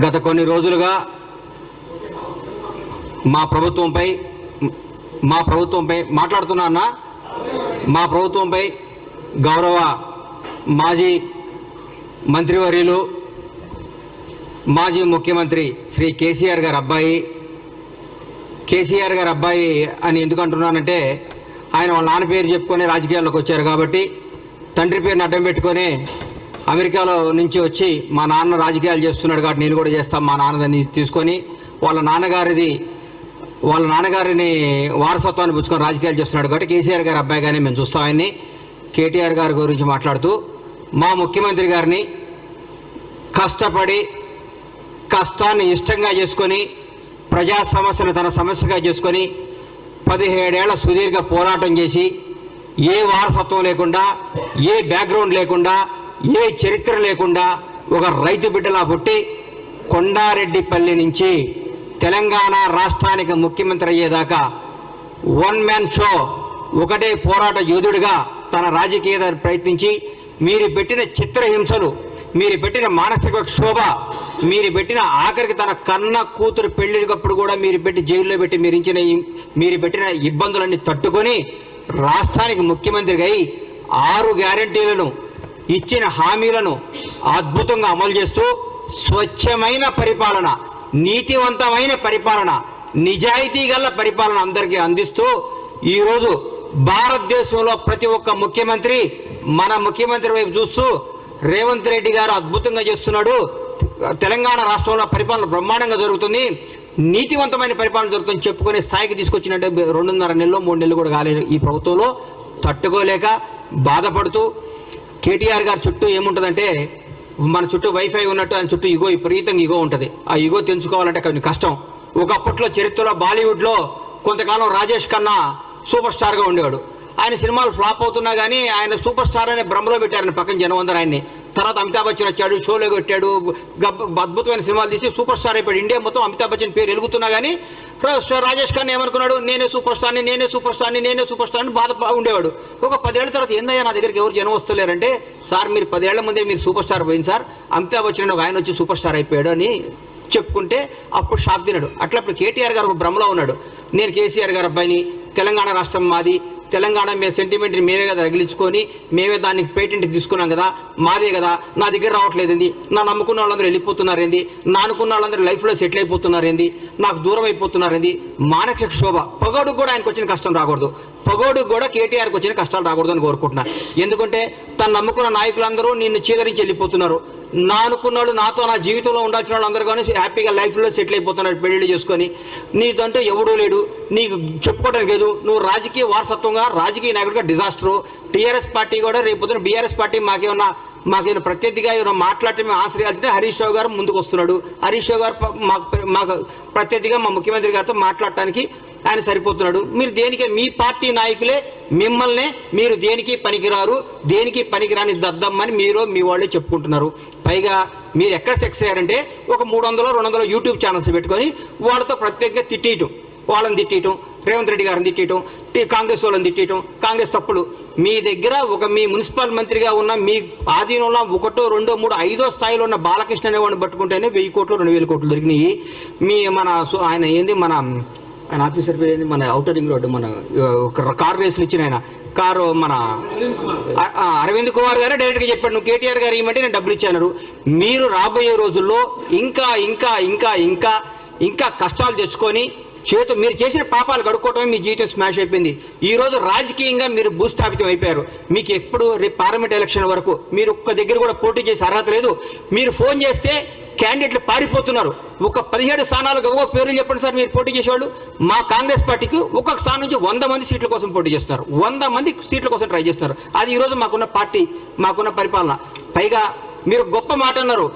గత కొన్ని రోజులుగా మా ప్రభుత్వంపై మాట్లాడుతున్నా మా ప్రభుత్వంపై గౌరవ మాజీ మంత్రివర్యులు మాజీ ముఖ్యమంత్రి శ్రీ కేసీఆర్ గారి అబ్బాయి అని ఎందుకు అంటున్నానంటే ఆయన వాళ్ళ నాన్న పేరు చెప్పుకొని రాజకీయాల్లోకి వచ్చారు కాబట్టి తండ్రి పేరుని అడ్డం పెట్టుకొని అమెరికాలో నుంచి వచ్చి మా నాన్న రాజకీయాలు చేస్తున్నాడు కాబట్టి నేను కూడా చేస్తాను మా నాన్నదని తీసుకొని వాళ్ళ నాన్నగారిని వారసత్వాన్ని పుచ్చుకొని రాజకీయాలు చేస్తున్నాడు కాబట్టి కేసీఆర్ గారి అబ్బాయిగానే మేము చూస్తాం ఆయన్ని. కేటీఆర్ గారి గురించి మాట్లాడుతూ మా ముఖ్యమంత్రి గారిని కష్టపడి కష్టాన్ని ఇష్టంగా చేసుకొని ప్రజా సమస్యను తన సమస్యగా చేసుకొని 17 ఏళ్ల సుదీర్ఘ పోరాటం చేసి ఏ వారసత్వం లేకుండా ఏ బ్యాక్గ్రౌండ్ లేకుండా ఏ చరిత్ర లేకుండా ఒక రైతు బిడ్డలా పుట్టి కొండారెడ్డిపల్లి నుంచి తెలంగాణ రాష్ట్రానికి ముఖ్యమంత్రి అయ్యేదాకా వన్ మ్యాన్ షో ఒకటే పోరాట యోధుడిగా తన రాజకీయ ప్రయత్నించి మీరు పెట్టిన చిత్రహింసలు, మీరు పెట్టిన మానసిక క్షోభ, మీరు పెట్టిన ఆఖరికి తన కన్న కూతురు పెళ్లికప్పుడు కూడా మీరు పెట్టి జైల్లో పెట్టి మీరు పెట్టిన ఇబ్బందులన్నీ తట్టుకొని రాష్ట్రానికి ముఖ్యమంత్రిగా అయి 6 గ్యారంటీలను ఇచ్చిన హామీలను అద్భుతంగా అమలు చేస్తూ స్వచ్ఛమైన పరిపాలన, నీతివంతమైన పరిపాలన, నిజాయితీ గల పరిపాలన అందరికీ అందిస్తూ ఈరోజు భారతదేశంలో ప్రతి ఒక్క ముఖ్యమంత్రి మన ముఖ్యమంత్రి వైపు చూస్తూ రేవంత్ రెడ్డి గారు అద్భుతంగా చేస్తున్నాడు, తెలంగాణ రాష్ట్రంలో పరిపాలన బ్రహ్మాండంగా జరుగుతుంది, నీతివంతమైన పరిపాలన జరుగుతుంది చెప్పుకునే స్థాయికి తీసుకొచ్చినట్టు 2.5 నెలలు 3 నెలలు కూడా కాలేదు. ఈ ప్రభుత్వంలో తట్టుకోలేక బాధపడుతూ కేటీఆర్ గారి చుట్టూ ఏముంటుందంటే మన చుట్టూ వైఫై ఉన్నట్టు ఆయన చుట్టూ విపరీతంగా ఈగో ఉంటుంది. ఆ ఈగో తెంచుకోవాలంటే కొంచెం కష్టం. ఒకప్పట్లో చరిత్రలో బాలీవుడ్లో కొంతకాలం రాజేష్ ఖన్నా సూపర్ స్టార్గా ఉండేవాడు. ఆయన సినిమాలు ఫ్లాప్ అవుతున్నా కానీ ఆయన సూపర్ స్టార్ అనే భ్రమలో పెట్టారని పక్కన జనం అందరూ ఆయన్ని. తర్వాత అమితాబ్ బచ్చన్ వచ్చాడు, షోలో కొట్టాడు, అద్భుతమైన సినిమాలు తీసి సూపర్ స్టార్ అయిపోయాడు. ఇండియా మొత్తం అమితాబ్ బచ్చన్ పేరు వెలుగుతున్నా కానీ రాజేష్ ఖన్నా ఏమనుకున్నాడు, నేనే సూపర్ స్టార్ని బాధ ఉండేవాడు. ఒక 10 ఏళ్ల తర్వాత ఏందయ్యా నా దగ్గరికి ఎవరు జనం వస్తలేరంటే, సార్ మీరు 10 ఏళ్ల ముందే మీరు సూపర్ స్టార్ పోయింది సార్, అమితాబ్ బచ్చన్ ఒక ఆయన వచ్చి సూపర్ స్టార్ అయిపోయాడు అని చెప్పుకుంటే అప్పుడు షాక్ తిన్నాడు. అట్లా ఇప్పుడు కేటీఆర్ గారు ఒక భ్రమలో ఉన్నాడు. నేను కేసీఆర్ గారి అబ్బాయిని, తెలంగాణ రాష్ట్రం మాది, తెలంగాణ మే సెంటిమెంట్ని మేమే కదా రగిలించుకొని మేమే దాన్ని పేటెంట్ తీసుకున్నాం కదా, మాదే కదా, నా దగ్గర రావట్లేదండి, నా నమ్ముకున్న వాళ్ళందరూ వెళ్ళిపోతున్నారేంది, నా అనుకున్న వాళ్ళందరూ లైఫ్లో సెటిల్ అయిపోతున్నారేంది, నాకు దూరం అయిపోతున్నారేంది, మానసిక శోభ. పగోడుకు కూడా ఆయనకు వచ్చిన కష్టం రాకూడదు, పగోడుకు కూడా కేటీఆర్కి వచ్చిన కష్టాలు రాకూడదు అని కోరుకుంటున్నా. ఎందుకంటే తను నమ్ముకున్న నాయకులందరూ నిన్ను చీదరించి వెళ్ళిపోతున్నారు. నా అనుకున్న వాళ్ళు, నాతో నా జీవితంలో ఉండాల్సిన వాళ్ళు అందరూ కానీ హ్యాపీగా లైఫ్లో సెటిల్ అయిపోతున్నారు పెళ్లి చేసుకొని. నీదంటూ ఎవడూ లేడు, నీకు చెప్పుకోవడానికి లేదు, నువ్వు రాజకీయ వారసత్వంగా రాజకీయ నాయకుడిగా డిజాస్టరు. టీఆర్ఎస్ పార్టీ కూడా రేపు పొద్దున బీఆర్ఎస్ పార్టీ మాకేమన్నా ప్రత్యర్థిగా ఏమైనా మాట్లాడితే మేము ఆశ్రయాలంటే హరీష్ రావు గారు ముందుకు వస్తున్నాడు. హరీష్ రావు గారు మాకు ప్రత్యర్థిగా మా ముఖ్యమంత్రి గారితో మాట్లాడటానికి ఆయన సరిపోతున్నాడు. మీరు దేనికి, మీ పార్టీ నాయకులే మిమ్మల్నే మీరు దేనికి పనికిరారు, దేనికి పనికిరాని దద్దమ్మని మీరు మీ వాళ్ళే చెప్పుకుంటున్నారు. పైగా మీరు ఎక్కడ సెక్స్ అయ్యారంటే ఒక 300-200 యూట్యూబ్ ఛానల్స్ పెట్టుకొని వాళ్ళతో ప్రత్యేకంగా తిట్టేయటం, వాళ్ళని తిట్టేయటం, రేవంత్ రెడ్డి గారిని తిట్టేయటం, కాంగ్రెస్ వాళ్ళని తిట్టేయటం, కాంగ్రెస్ తప్పులు. మీ దగ్గర మీ మున్సిపల్ మంత్రిగా ఉన్న మీ ఆధీనంలో 1, 2, 3, 5వ స్థాయిలో ఉన్న బాలకృష్ణ అనేవాడిని పట్టుకుంటేనే 1000 కోట్లు 2000 కోట్లు దొరికినాయి. ఆయన ఏంది ఆయన ఆఫీసర్ పేరు ఏంది, మన ఔటర్ రింగ్ రోడ్డు మన కారు రేసులు ఇచ్చిన ఆయన కారు మన అరవింద్ కుమార్ గారే డైరెక్ట్గా చెప్పాడు, నువ్వు కేటీఆర్ గారు ఇవ్వమంటే నేను డబ్బులు ఇచ్చాను. మీరు రాబోయే రోజుల్లో ఇంకా ఇంకా ఇంకా ఇంకా ఇంకా కష్టాలు తెచ్చుకొని మీరు చేసిన పాపాలు కడుక్కోవటమే మీ జీవితం స్మాష్ అయిపోయింది. ఈరోజు రాజకీయంగా మీరు భూస్థాపితం అయిపోయారు. మీకు ఎప్పుడు రేపు పార్లమెంట్ ఎలక్షన్ వరకు మీరు ఒక్క దగ్గర కూడా పోటీ చేసే అర్హత లేదు. మీరు ఫోన్ చేస్తే క్యాండిడేట్లు పారిపోతున్నారు. ఒక 17 స్థానాలకు ఒక్కొక్క పేర్లు చెప్పండి సార్ మీరు పోటీ చేసేవాళ్ళు. మా కాంగ్రెస్ పార్టీకి ఒక్కొక్క స్థానం నుంచి 100 మంది సీట్ల కోసం పోటీ చేస్తున్నారు, 100 మంది సీట్ల కోసం ట్రై చేస్తున్నారు. అది ఈరోజు మాకున్న పార్టీ, మాకున్న పరిపాలన. పైగా మీరు గొప్ప మాట అన్నారు,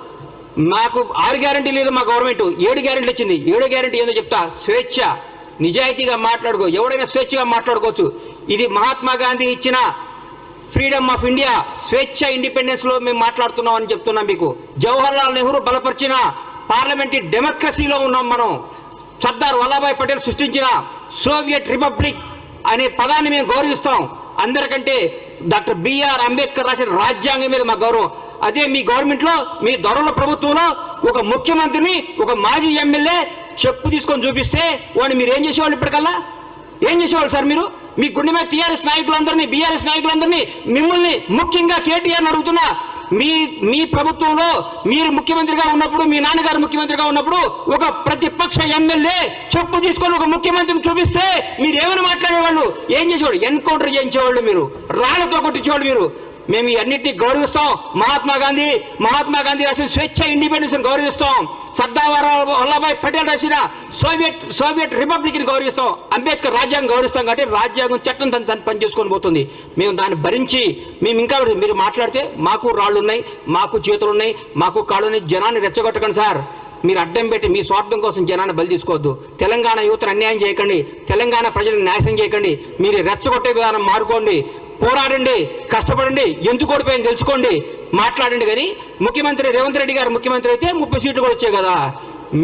మాకు 6 గ్యారెంటీ లేదు మా గవర్నమెంట్, 7 గ్యారెంటీలు ఇచ్చింది. 7వ గ్యారెంటీ ఏందో చెప్తా, స్వేచ్ఛ, నిజాయితీగా మాట్లాడుకో, ఎవడైనా స్వేచ్ఛగా మాట్లాడుకోవచ్చు. ఇది మహాత్మా గాంధీ ఇచ్చిన ఫ్రీడమ్ ఆఫ్ ఇండియా, స్వేచ్ఛ, ఇండిపెండెన్స్ లో మేము మాట్లాడుతున్నామని చెప్తున్నాం మీకు. జవహర్లాల్ నెహ్రూ బలపరిచిన పార్లమెంటరీ డెమోక్రసీలో ఉన్నాం మనం. సర్దార్ వల్లభాయ్ పటేల్ సృష్టించిన సోవియట్ రిపబ్లిక్ అనే పదాన్ని మేము గౌరవిస్తాం. అందరికంటే డాక్టర్ బిఆర్ అంబేద్కర్ రాసిన రాజ్యాంగం మీద మా గౌరవం. అదే మీ గవర్నమెంట్లో, మీ దొరల ప్రభుత్వంలో ఒక ముఖ్యమంత్రిని, ఒక మాజీ ఎమ్మెల్యే చెప్పు తీసుకొని చూపిస్తే వాడిని మీరు ఏం చేసేవాళ్ళు? ఇప్పటికల్లా ఏం చేసేవాళ్ళు సార్? మీరు మీ గుండె మీద టీఆర్ఎస్ నాయకులందరినీ, బీఆర్ఎస్ నాయకులందరినీ, మిమ్మల్ని ముఖ్యంగా కేటీఆర్ని అడుగుతున్నా, మీ ప్రభుత్వంలో మీరు ముఖ్యమంత్రిగా ఉన్నప్పుడు, మీ నాన్నగారు ముఖ్యమంత్రిగా ఉన్నప్పుడు ఒక ప్రతిపక్ష ఎమ్మెల్యే చెప్పు తీసుకొని ఒక ముఖ్యమంత్రిని చూపిస్తే మీరు ఏమైనా మాట్లాడేవాళ్ళు? ఏం చేసేవాళ్ళు? ఎన్కౌంటర్ చేయించేవాళ్ళు, మీరు రాళ్లతో కొట్టించేవాళ్ళు. మీరు మేము ఈ అన్నింటినీ గౌరవిస్తాం. మహాత్మా గాంధీ రాసిన స్వేచ్ఛ, ఇండిపెండెన్స్ గౌరవిస్తాం. సర్దార్ వల్లభాయ్ పటేల్ రాసిన సోవియట్ రిపబ్లిక్ ని గౌరవిస్తాం. అంబేద్కర్ రాజ్యాంగం గౌరవిస్తాం. కాబట్టి రాజ్యాంగం చట్టం తను పని చేసుకొని పోతుంది. మేము దాన్ని భరించి మేము ఇంకా మీరు మాట్లాడితే మాకు రాళ్ళు ఉన్నాయి, మాకు చేతులు ఉన్నాయి, మాకు కాళ్ళు ఉన్నాయి. జనాన్ని రెచ్చగొట్టకండి సార్. మీరు అడ్డం పెట్టి మీ స్వార్థం కోసం జనాన్ని బలి తీసుకోవద్దు. తెలంగాణ యువతను అన్యాయం చేయకండి, తెలంగాణ ప్రజలను నాశనం చేయకండి. మీరు రెచ్చగొట్టే విధానం మారుకోండి, పోరాడండి, కష్టపడండి, ఎందుకు ఓడిపోయింది తెలుసుకోండి, మాట్లాడండి. కానీ ముఖ్యమంత్రి రేవంత్ రెడ్డి గారు ముఖ్యమంత్రి అయితే 30 సీట్లు కూడా వచ్చాయి కదా.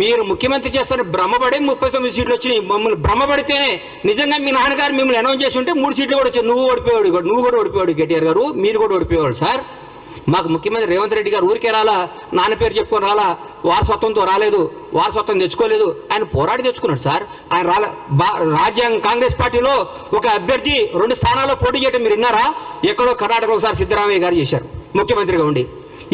మీరు ముఖ్యమంత్రి చేస్తారని భ్రమపడే 39 సీట్లు వచ్చినాయి. మమ్మల్ని భ్రమపడితేనే నిజంగా మీ నాన్నగారు మిమ్మల్ని అనౌన్స్ చేసి ఉంటే 3 సీట్లు కూడా వచ్చాయి. నువ్వు కూడా ఓడిపోయాడు కేటీఆర్ గారు, మీరు కూడా ఓడిపోయేవాడు సార్. మాకు ముఖ్యమంత్రి రేవంత్ రెడ్డి గారు ఊరికే రాలా, నాన్న పేరు చెప్పుకొని రాలా, వారసత్వంతో రాలేదు, వారసత్వం తెచ్చుకోలేదు. ఆయన పోరాడి తెచ్చుకున్నాడు సార్. ఆయన రాజ్యాంగ కాంగ్రెస్ పార్టీలో ఒక అభ్యర్థి 2 స్థానాల్లో పోటీ చేయడం మీరు విన్నారా? ఎక్కడో కర్ణాటకలో ఒకసారి సిద్ధరామయ్య గారు చేశారు ముఖ్యమంత్రిగా ఉండి.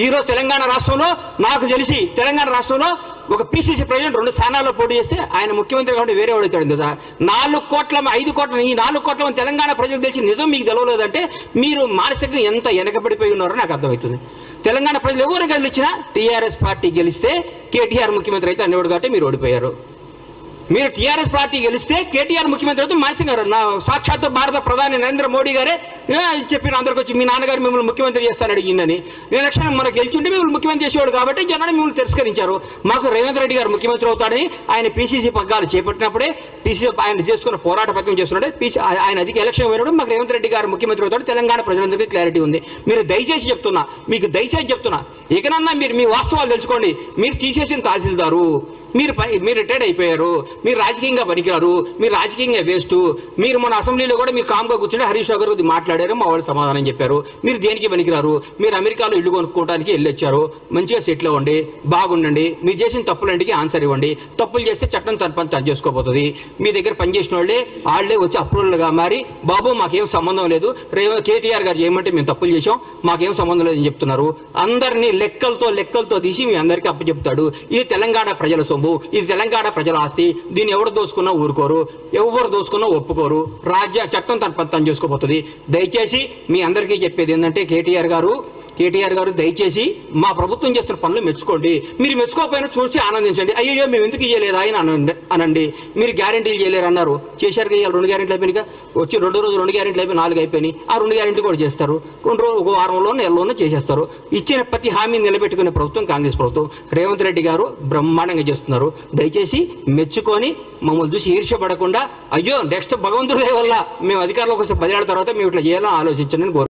ఈరోజు తెలంగాణ రాష్ట్రంలో నాకు తెలిసి తెలంగాణ రాష్ట్రంలో ఒక పిసిసి ప్రెసిడెంట్ 2 స్థానాల్లో పోటీ చేస్తే ఆయన ముఖ్యమంత్రి కాబట్టి వేరే వాడు అవుతాడు కదా. 4 కోట్ల 5 కోట్ల ఈ 4 కోట్ల తెలంగాణ ప్రజలకు తెలిసి నిజం మీకు తెలవలేదంటే మీరు మానసికంగా ఎంత వెనకబడిపోయి ఉన్నారో నాకు అర్థమవుతుంది. తెలంగాణ ప్రజలు ఎవరు గెలిచినా టీఆర్ఎస్ పార్టీ గెలిస్తే కేటీఆర్ ముఖ్యమంత్రి అయితే అనేవాడు కాబట్టి మీరు ఓడిపోయారు. మీరు టీఆర్ఎస్ పార్టీ గెలిస్తే కేటీఆర్ ముఖ్యమంత్రి అయితే మానసికంగా సాక్షాత్తు భారత ప్రధాని నరేంద్ర మోడీ గారే చెప్పిన అందరికి వచ్చి మీ నాన్నగారు మిమ్మల్ని ముఖ్యమంత్రి చేస్తాను అడిగిందని. ఎలక్షన్ మనకు గెలిచింటే మిమ్మల్ని ముఖ్యమంత్రి చేసేవాడు కాబట్టి జనాన్ని మిమ్మల్ని తిరస్కరించారు. మాకు రేవంత్ రెడ్డి గారు ముఖ్యమంత్రి అవుతాడని ఆయన పీసీసీ పగ్గాలు చేపట్టినప్పుడే పీసీసీ ఆయన చేసుకున్న పోరాట పథకం చేస్తున్నాడే ఆయన అధిక ఎలక్షన్ పోయినప్పుడు మాకు రేవంత్ రెడ్డి గారు ముఖ్యమంత్రి అవుతాడు. తెలంగాణ ప్రజలందరికీ క్లారిటీ ఉంది. మీరు దయచేసి చెప్తున్నా, మీకు దయచేసి చెప్తున్నా, ఇకనన్నా మీరు మీ వాస్తవాలు తెలుసుకోండి. మీరు తీసేసిన తహసీల్దారు, మీరు రిటైర్డ్ అయిపోయారు, మీరు రాజకీయంగా పనికిరారు, మీరు రాజకీయంగా వేస్ట్. మీరు మన అసెంబ్లీలో కూడా మీరు కామ్గా కూర్చొని హరీష్ రావు గారు మాట్లాడారు, మా వాళ్ళు సమాధానం చెప్పారు. మీరు దేనికి పనికిరారు, మీరు అమెరికాలో ఇల్లు కొనుక్కోవడానికి వెళ్ళొచ్చారు, మంచిగా సెటిల్ అవ్వండి, బాగుండండి. మీరు చేసిన తప్పులంటికి ఆన్సర్ ఇవ్వండి. తప్పులు చేస్తే చట్టం తన పని తను చేసుకోబోతుంది. మీ దగ్గర పనిచేసిన వాళ్ళే వచ్చి అప్రూవల్గా మారి బాబు మాకేం సంబంధం లేదు, కేటీఆర్ గారు చేయమంటే మేము తప్పులు చేసాం, మాకేం సంబంధం లేదని చెప్తున్నారు. అందరినీ లెక్కలతో తీసి మీ అందరికీ అప్పచెప్తాడు. ఇది తెలంగాణ ప్రజల సొమ్ము, ఇది తెలంగాణ ప్రజల ఆస్తి. దీన్ని ఎవరు దోసుకున్నా ఊరుకోరు, ఎవరు దోసుకున్నా ఒప్పుకోరు. చట్టం తన పని తను చేసుకోబోతుంది. దయచేసి మీ అందరికీ చెప్పేది ఏంటంటే కేటీఆర్ గారు దయచేసి మా ప్రభుత్వం చేస్తున్న పనులు మెచ్చుకోండి. మీరు మెచ్చుకోకపోయినా చూసి ఆనందించండి. అయ్యో మేము ఎందుకు చేయలేదా అని అనండి. మీరు గ్యారెంటీలు చేయలేరు అన్నారు, చేశారు కదా. 2 గ్యారెంటీలు అయిపోయినాయి, వచ్చి 2 రోజులు 2 గ్యారెంటీలు అయిపోయి 4 అయిపోయినాయి. ఆ 2 గ్యారెంటీ కూడా చేస్తారు. 2 రోజులు, 1 వారంలో నెలలోనూ చేసేస్తారు. ఇచ్చిన ప్రతి హామీని నిలబెట్టుకునే ప్రభుత్వం కాంగ్రెస్ ప్రభుత్వం. రేవంత్ రెడ్డి గారు బ్రహ్మాండంగా చేస్తున్నారు. దయచేసి మెచ్చుకొని మమ్మల్ని చూసి ఈర్ష్యపడకుండా అయ్యో నెక్స్ట్ భగవంతుడి వల్ల మేము అధికారంలోకి వస్తే 10 ఏళ్ల తర్వాత మేము ఇట్లా చేయాలని ఆలోచించండి.